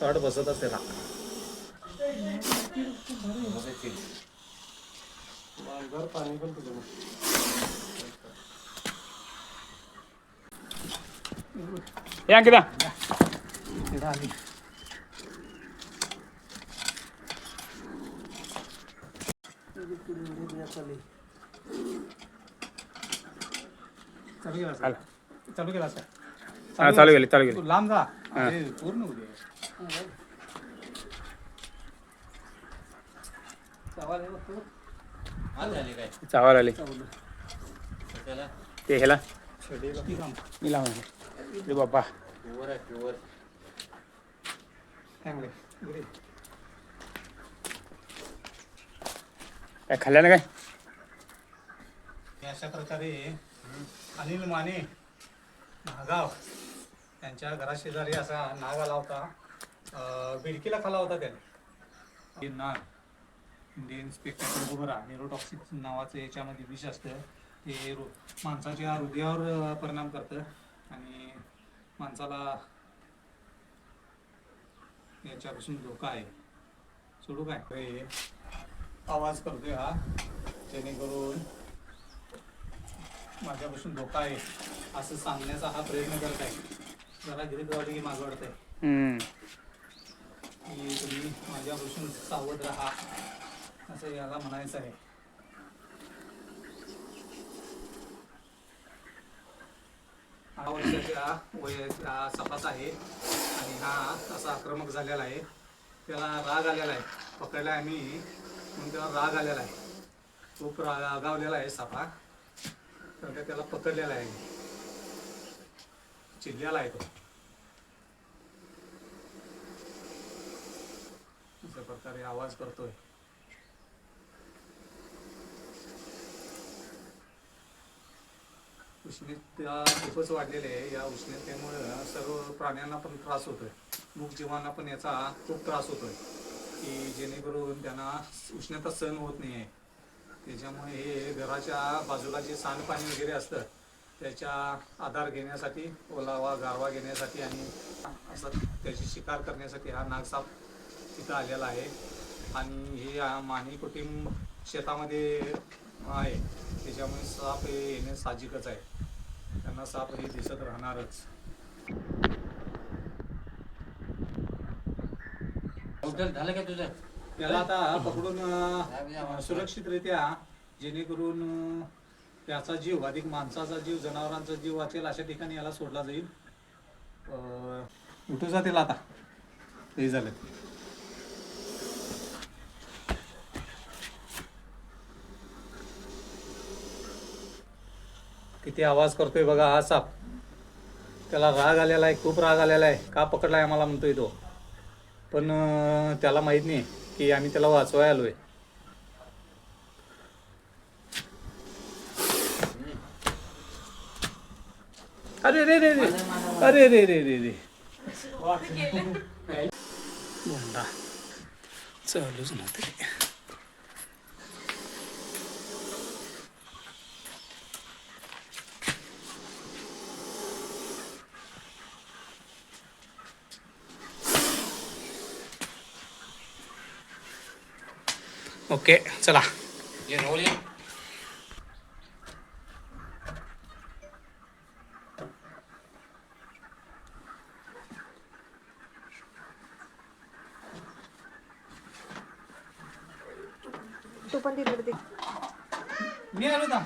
Short बसत असेल. पाणी पण तुझं या किती आली. चालू केला चालू गेली लांब जा पूर्ण चावाल आले ते ह्याला मी लावून रे बाबा काय खाल्ल्या ना काय. अशा प्रकारे अनिल माने नागाव यांच्या घराशेजारी असा नाग आला होता. बिडकीला खाला होता त्याने. नाग इंडियन स्पेक्टेकल कोबरा न्यूरोटॉक्सिक नावाचं याच्यामध्ये विष असतं. ते माणसाच्या हृदयावर परिणाम करतं आणि माणसाला याच्यापासून धोका आहे. सोडू काय आवाज करतोय हा, जेणेकरून माझ्यापासून धोका आहे असं सांगण्याचा हा प्रयत्न करत आहे. जरा गिरीदवाडी मागं वाढत आहे की तुम्ही माझ्यापासून सावध राहा असं याला म्हणायचं आहे. हा वर्षाच्या वयाचा सपाचा आहे आणि हा असा आक्रमक झालेला आहे. त्याला राग आलेला आहे. पकडला आहे मी म्हणून त्याला राग आलेला आहे. खूप रागावलेला आहे सापा. तर त्याला पकडलेला आहे, चिडलेला आहे तो. अशा प्रकारे आवाज करतोय. उष्णता खूपच वाढलेली आहे. या उष्णतेमुळे सर्व प्राण्यांना पण त्रास होतोय. मूगजीवांना पण याचा खूप त्रास होतोय की जेणेकरून त्यांना उष्णता सहन होत नाही आहे. त्याच्यामुळे हे घराच्या बाजूला जे सांडपाणी वगैरे असतं त्याच्या आधार घेण्यासाठी, ओलावा गारवा घेण्यासाठी आणि असं त्याची शिकार करण्यासाठी हा नागसाप तिथं आलेला आहे. आणि हे मानी कुटुंब शेतामध्ये आहे, त्याच्यामुळे साप हे येणे साहजिकच आहे. त्यांना साप हे दिसत राहणारच. झालं का तुझं? त्याला आता पकडून सुरक्षितरित्या, जेणेकरून त्याचा जीव अधिक माणसाचा जीव, जनावरांचा जीव वाचेल अशा ठिकाणी याला सोडला जाईल. उठू जातील आता हे झालं. किती आवाज करतोय बघा हा साप. त्याला राग आलेला आहे, खूप राग आलेला आहे. का पकडलाय आम्हाला म्हणतोय तो, पण त्याला माहित नाही की आम्ही त्याला वाचवाय आलोय. अरे रे रे रे, अरे रे रे रे रे, बोंडा चालूच ना ते. ओके चला. ये रोल ये. तू पण तिकडे मी आलो ना.